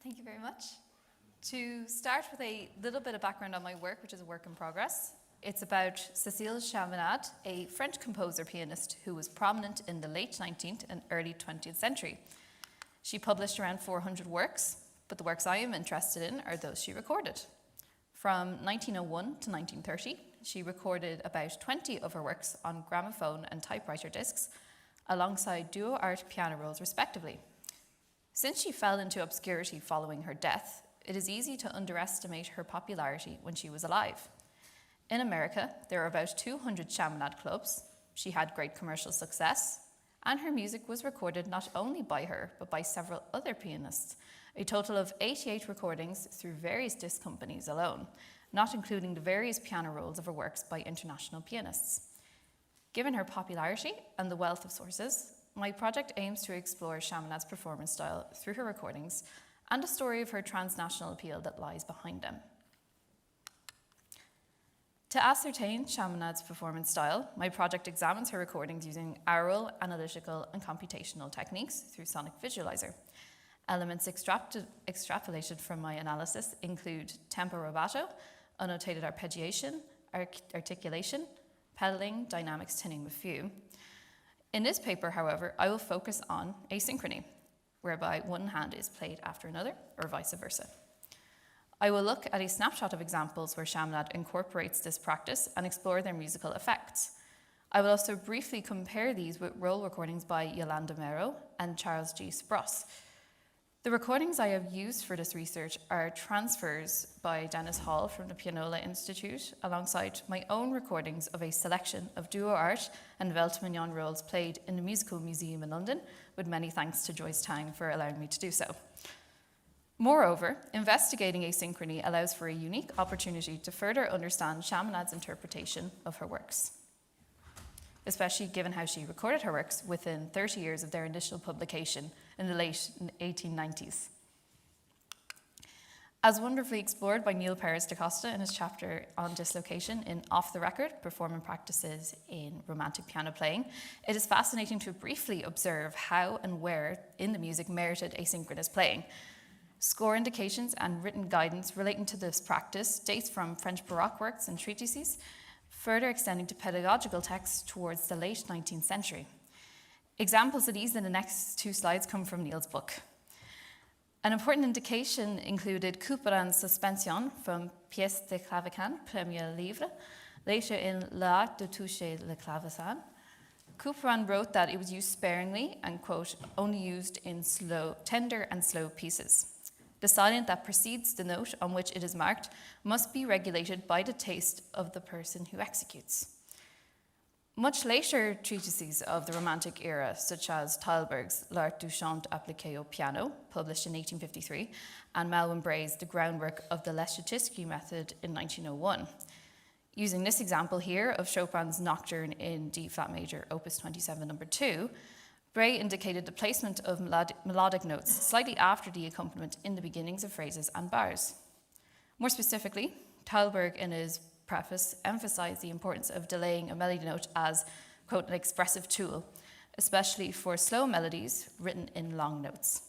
Thank you very much. To start with a little bit of background on my work, which is a work in progress, it's about Cécile Chaminade, a French composer-pianist who was prominent in the late 19th and early 20th century. She published around 400 works, but the works I am interested in are those she recorded. From 1901 to 1930, she recorded about 20 of her works on gramophone and typewriter discs, alongside duo art piano rolls respectively. Since she fell into obscurity following her death, it is easy to underestimate her popularity when she was alive. In America, there are about 200 Chaminade clubs. She had great commercial success, and her music was recorded not only by her, but by several other pianists, a total of 88 recordings through various disc companies alone, not including the various piano rolls of her works by international pianists. Given her popularity and the wealth of sources, my project aims to explore Chaminade's performance style through her recordings and a story of her transnational appeal that lies behind them. To ascertain Chaminade's performance style, my project examines her recordings using aural, analytical, and computational techniques through sonic visualizer. Elements extrapolated from my analysis include tempo rubato, annotated arpeggiation, articulation, pedaling, dynamics, to name a few. In this paper, however, I will focus on asynchrony, whereby one hand is played after another, or vice versa. I will look at a snapshot of examples where Chaminade incorporates this practice and explore their musical effects. I will also briefly compare these with roll recordings by Yolanda Mero and Charles G. Spross. The recordings I have used for this research are transfers by Dennis Hall from the Pianola Institute, alongside my own recordings of a selection of duo art and Velte Mignon rolls played in the Musical Museum in London, with many thanks to Joyce Tang for allowing me to do so. Moreover, investigating asynchrony allows for a unique opportunity to further understand Chaminade's interpretation of her works, especially given how she recorded her works within 30 years of their initial publication in the late 1890s. As wonderfully explored by Neil Paris da Costa in his chapter on dislocation in Off the Record, Performing Practices in Romantic Piano Playing, it is fascinating to briefly observe how and where in the music merited asynchronous playing. Score indications and written guidance relating to this practice dates from French Baroque works and treatises, further extending to pedagogical texts towards the late 19th century. Examples of these in the next two slides come from Neil's book. An important indication included Couperin's Suspension from Pièce de Clavecin, Premier Livre, later in L'Art de toucher le clavecin. Couperin wrote that it was used sparingly and, quote, only used in tender and slow pieces. The silent that precedes the note on which it is marked must be regulated by the taste of the person who executes. Much later treatises of the Romantic era, such as Thalberg's L'Art du chant appliqué au piano, published in 1853, and Malouin Bray's The Groundwork of the Leschetizky Method in 1901. Using this example here of Chopin's Nocturne in D flat major, opus 27, number 2, Bray indicated the placement of melodic notes slightly after the accompaniment in the beginnings of phrases and bars. More specifically, Thalberg in his preface emphasized the importance of delaying a melody note as, quote, an expressive tool, especially for slow melodies written in long notes.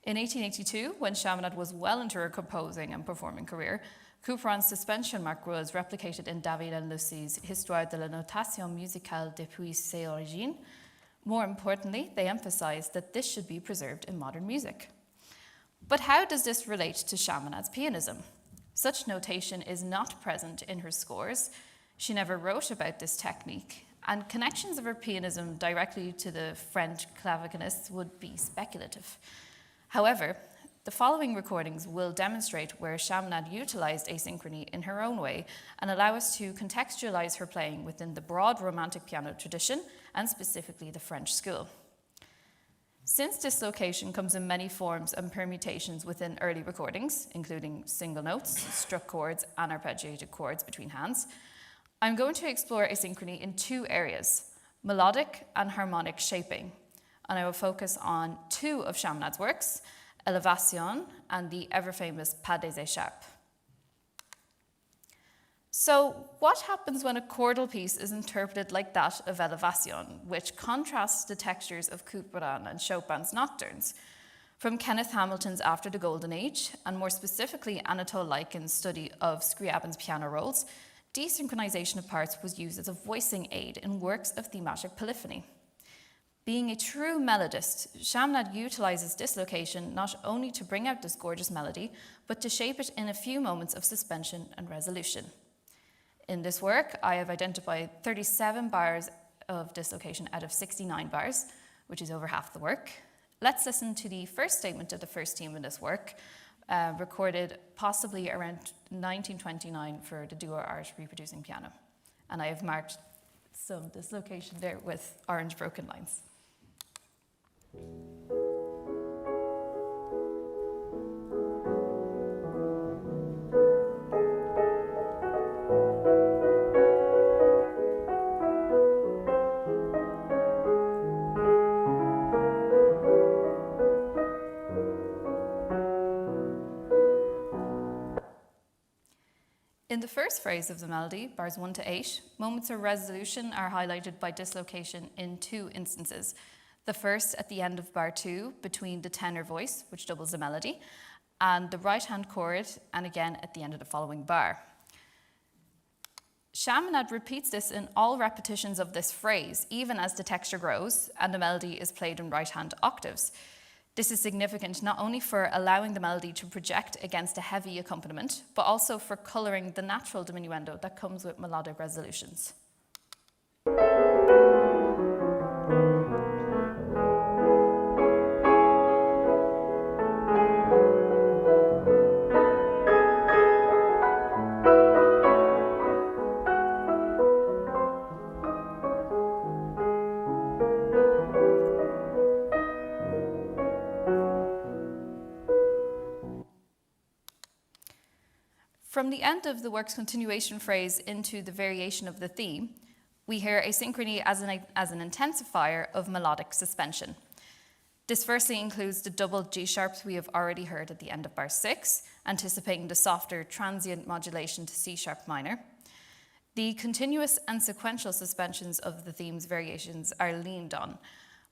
In 1882, when Chaminade was well into her composing and performing career, Couperin's suspension mark was replicated in David and Lucie's Histoire de la notation musicale depuis ses origines. More importantly, they emphasized that this should be preserved in modern music. But how does this relate to Chaminade's pianism? Such notation is not present in her scores. She never wrote about this technique, and connections of her pianism directly to the French clavecinists would be speculative. However, the following recordings will demonstrate where Chaminade utilized asynchrony in her own way and allow us to contextualize her playing within the broad Romantic piano tradition and specifically the French school. Since dislocation comes in many forms and permutations within early recordings, including single notes, struck chords, and arpeggiated chords between hands, I'm going to explore asynchrony in two areas, melodic and harmonic shaping, and I will focus on two of Chaminade's works, Elevation and the ever-famous Pas des Écharpes. So what happens when a chordal piece is interpreted like that of Elevation, which contrasts the textures of Couperin and Chopin's nocturnes? From Kenneth Hamilton's After the Golden Age, and more specifically Anatole Lykin's study of Scriabin's piano rolls, desynchronization of parts was used as a voicing aid in works of thematic polyphony. Being a true melodist, Chaminade utilizes dislocation not only to bring out this gorgeous melody, but to shape it in a few moments of suspension and resolution. In this work, I have identified 37 bars of dislocation out of 69 bars, which is over half the work. Let's listen to the first statement of the first theme in this work, recorded possibly around 1929 for the duo art reproducing piano. And I have marked some dislocation there with orange broken lines. In the first phrase of the melody, bars 1 to 8, moments of resolution are highlighted by dislocation in two instances. The first at the end of bar 2, between the tenor voice, which doubles the melody, and the right-hand chord, and again at the end of the following bar. Chaminade repeats this in all repetitions of this phrase, even as the texture grows and the melody is played in right-hand octaves. This is significant not only for allowing the melody to project against a heavy accompaniment, but also for colouring the natural diminuendo that comes with melodic resolutions. From the end of the work's continuation phrase into the variation of the theme, we hear asynchrony as an intensifier of melodic suspension. This firstly includes the double G sharps we have already heard at the end of bar 6, anticipating the softer transient modulation to C sharp minor. The continuous and sequential suspensions of the theme's variations are leaned on,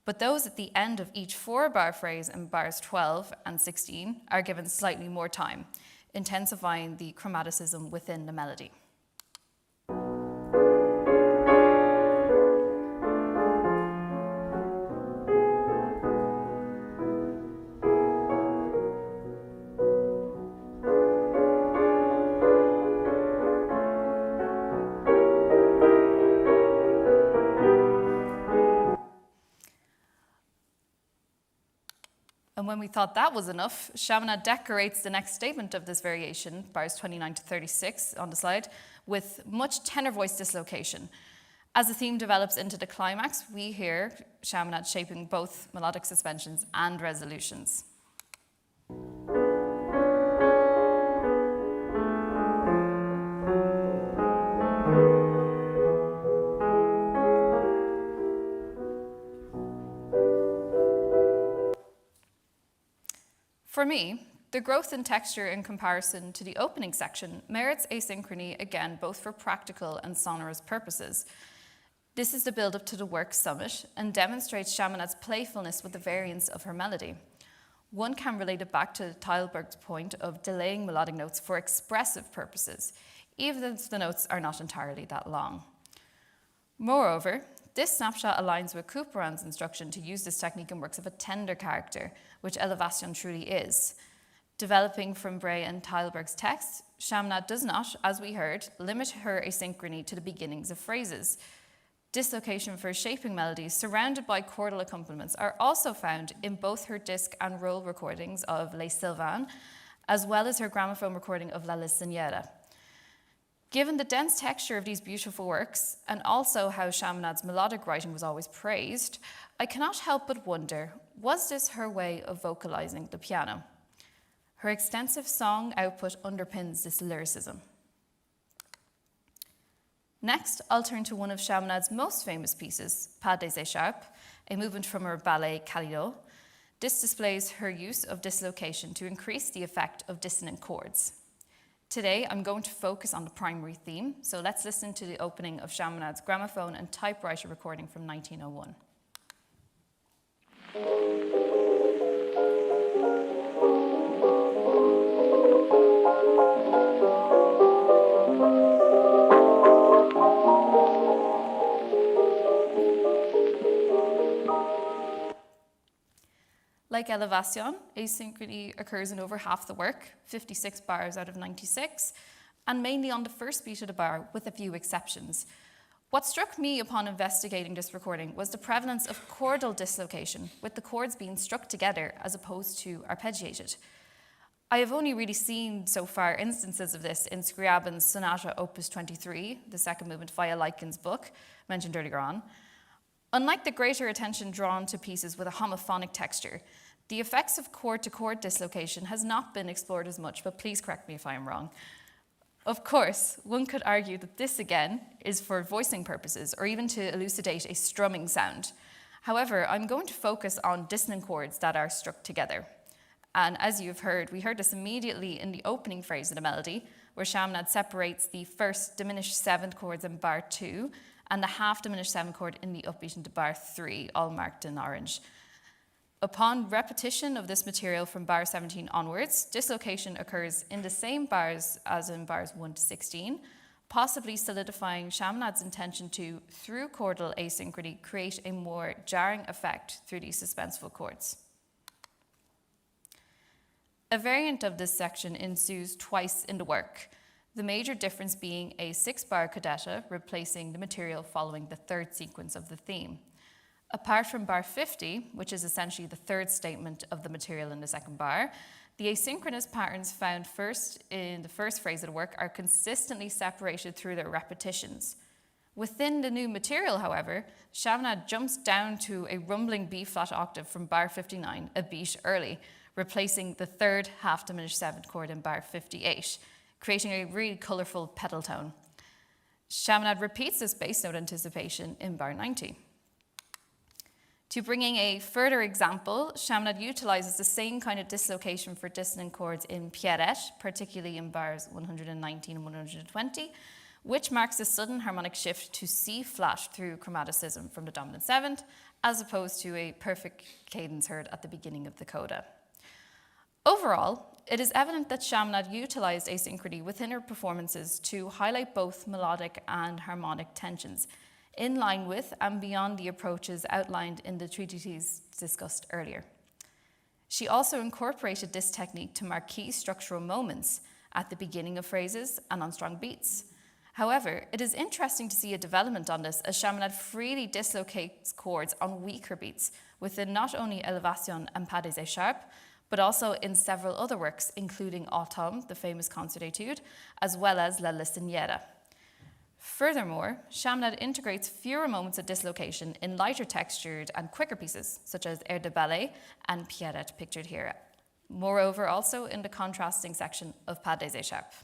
but those at the end of each 4-bar phrase in bars 12 and 16 are given slightly more time, intensifying the chromaticism within the melody. And when we thought that was enough, Chaminade decorates the next statement of this variation, bars 29 to 36 on the slide, with much tenor voice dislocation. As the theme develops into the climax, we hear Chaminade shaping both melodic suspensions and resolutions. For me, the growth in texture in comparison to the opening section merits asynchrony again both for practical and sonorous purposes. This is the build-up to the work's summit and demonstrates Chaminade's playfulness with the variance of her melody. One can relate it back to Teilberg's point of delaying melodic notes for expressive purposes, even if the notes are not entirely that long. Moreover, this snapshot aligns with Couperin's instruction to use this technique in works of a tender character, which Elevation truly is. Developing from Bray and Teilberg's text, Chaminade does not, as we heard, limit her asynchrony to the beginnings of phrases. Dislocation for shaping melodies surrounded by chordal accompaniments are also found in both her disc and roll recordings of Les Sylvains, as well as her gramophone recording of La Liciniera. Given the dense texture of these beautiful works, and also how Chaminade's melodic writing was always praised, I cannot help but wonder, was this her way of vocalizing the piano? Her extensive song output underpins this lyricism. Next, I'll turn to one of Chaminade's most famous pieces, Pas des Écharpes, a movement from her ballet Calido. This displays her use of dislocation to increase the effect of dissonant chords. Today, I'm going to focus on the primary theme, so let's listen to the opening of Chaminade's gramophone and typewriter recording from 1901. Like Elevation, asynchrony occurs in over half the work, 56 bars out of 96, and mainly on the first beat of the bar, with a few exceptions. What struck me upon investigating this recording was the prevalence of chordal dislocation, with the chords being struck together as opposed to arpeggiated. I have only really seen so far instances of this in Scriabin's Sonata Opus 23, the second movement via Lycan's book, mentioned earlier on. Unlike the greater attention drawn to pieces with a homophonic texture, the effects of chord-to-chord dislocation has not been explored as much, but please correct me if I am wrong. Of course, one could argue that this again is for voicing purposes, or even to elucidate a strumming sound. However, I'm going to focus on dissonant chords that are struck together. And as you've heard, we heard this immediately in the opening phrase of the melody, where Chaminade separates the first diminished seventh chords in bar 2 and the half diminished seventh chord in the upbeat into bar 3, all marked in orange. Upon repetition of this material from bar 17 onwards, dislocation occurs in the same bars as in bars 1 to 16, possibly solidifying Chaminade's intention to, through chordal asynchrony, create a more jarring effect through these suspenseful chords. A variant of this section ensues twice in the work, the major difference being a 6-bar codetta replacing the material following the third sequence of the theme. Apart from bar 50, which is essentially the third statement of the material in the second bar, the asynchronous patterns found first in the first phrase of the work are consistently separated through their repetitions. Within the new material, however, Chaminade jumps down to a rumbling B-flat octave from bar 59, a beat early, replacing the third half-diminished seventh chord in bar 58, creating a really colourful pedal tone. Chaminade repeats this bass note anticipation in bar 90. To bringing a further example, Chaminade utilises the same kind of dislocation for dissonant chords in Pierrette, particularly in bars 119 and 120, which marks a sudden harmonic shift to C-flat through chromaticism from the dominant seventh, as opposed to a perfect cadence heard at the beginning of the coda. Overall, it is evident that Chaminade utilised asynchrony within her performances to highlight both melodic and harmonic tensions, in line with and beyond the approaches outlined in the treatises discussed earlier. She also incorporated this technique to mark key structural moments at the beginning of phrases and on strong beats. However, it is interesting to see a development on this as Chaminade freely dislocates chords on weaker beats within not only Elevation and Pas des Écharpes, but also in several other works, including Automne, the famous concert etude, as well as La Liciniera. Furthermore, Chaminade integrates fewer moments of dislocation in lighter textured and quicker pieces, such as Air de Ballet and Pierrette, pictured here. Moreover, also in the contrasting section of Pas des Écharpes.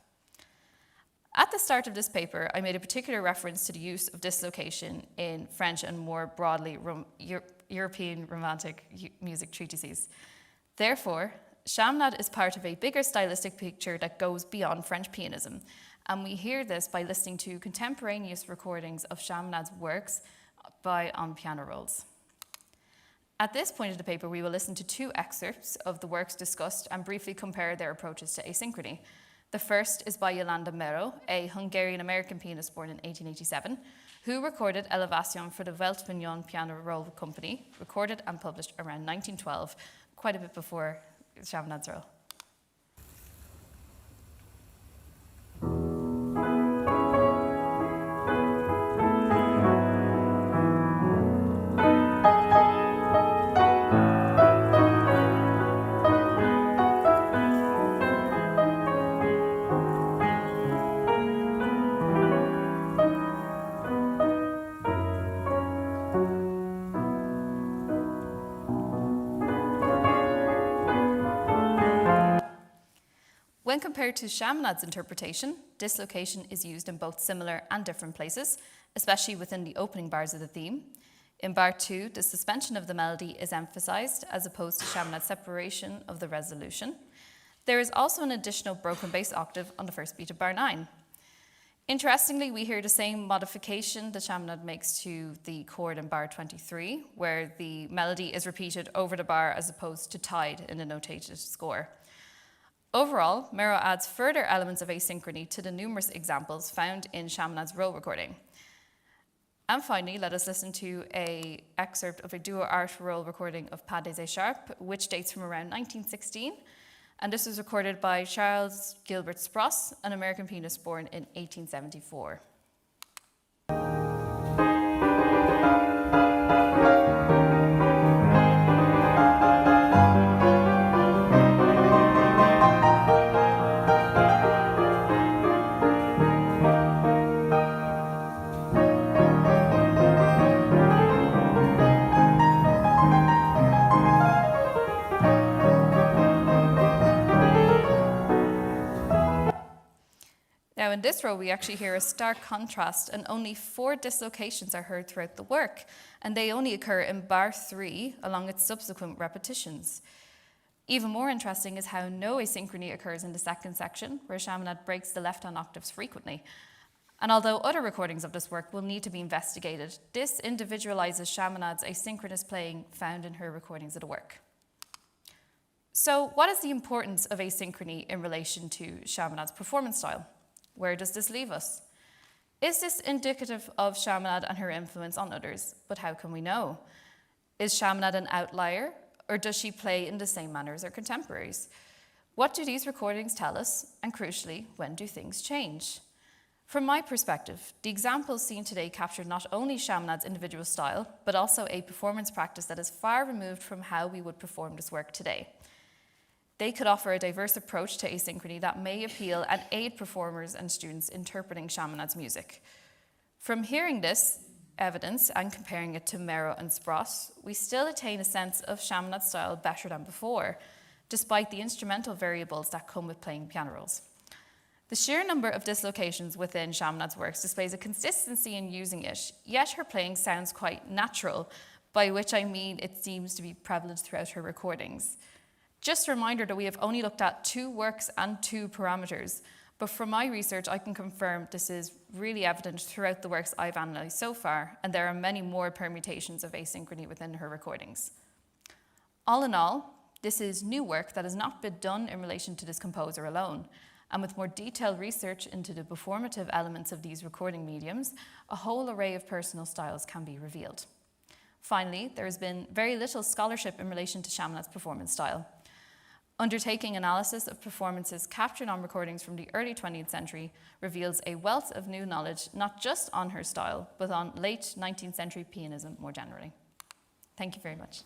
At the start of this paper, I made a particular reference to the use of dislocation in French and more broadly European Romantic music treatises. Therefore, Chaminade is part of a bigger stylistic picture that goes beyond French pianism, and we hear this by listening to contemporaneous recordings of Chaminade's works on piano rolls. At this point of the paper, we will listen to 2 excerpts of the works discussed and briefly compare their approaches to asynchrony. The first is by Yolanda Mero, a Hungarian-American pianist born in 1887, who recorded Elevation for the Weltmignon Piano Roll Company, recorded and published around 1912, quite a bit before Chaminade's role. When compared to Chaminade's interpretation, dislocation is used in both similar and different places, especially within the opening bars of the theme. In bar 2, the suspension of the melody is emphasized as opposed to Chaminade's separation of the resolution. There is also an additional broken bass octave on the first beat of bar 9. Interestingly, we hear the same modification that Chaminade makes to the chord in bar 23, where the melody is repeated over the bar as opposed to tied in a notated score. Overall, Mero adds further elements of asynchrony to the numerous examples found in Chaminade's roll recording. And finally, let us listen to an excerpt of a duo art roll recording of Pas des Écharpes, which dates from around 1916. And this was recorded by Charles Gilbert Spross, an American pianist born in 1874. Now in this row, we actually hear a stark contrast, and only 4 dislocations are heard throughout the work, and they only occur in bar 3 along its subsequent repetitions. Even more interesting is how no asynchrony occurs in the second section, where Chaminade breaks the left-hand octaves frequently. And although other recordings of this work will need to be investigated, this individualizes Chaminade's asynchronous playing found in her recordings of the work. So what is the importance of asynchrony in relation to Chaminade's performance style? Where does this leave us? Is this indicative of Chaminade and her influence on others? But how can we know? Is Chaminade an outlier, or does she play in the same manner as her contemporaries? What do these recordings tell us? And crucially, when do things change? From my perspective, the examples seen today capture not only Chaminade's individual style, but also a performance practice that is far removed from how we would perform this work today. They could offer a diverse approach to asynchrony that may appeal and aid performers and students interpreting Chaminade's music. From hearing this evidence and comparing it to Mero and Spross, we still attain a sense of Chaminade's style better than before, despite the instrumental variables that come with playing piano rolls. The sheer number of dislocations within Chaminade's works displays a consistency in using it, yet her playing sounds quite natural, by which I mean it seems to be prevalent throughout her recordings. Just a reminder that we have only looked at 2 works and 2 parameters, but from my research I can confirm this is really evident throughout the works I've analysed so far, and there are many more permutations of asynchrony within her recordings. All in all, this is new work that has not been done in relation to this composer alone, and with more detailed research into the performative elements of these recording mediums, a whole array of personal styles can be revealed. Finally, there has been very little scholarship in relation to Chaminade's performance style. Undertaking analysis of performances captured on recordings from the early 20th century reveals a wealth of new knowledge, not just on her style, but on late 19th century pianism more generally. Thank you very much.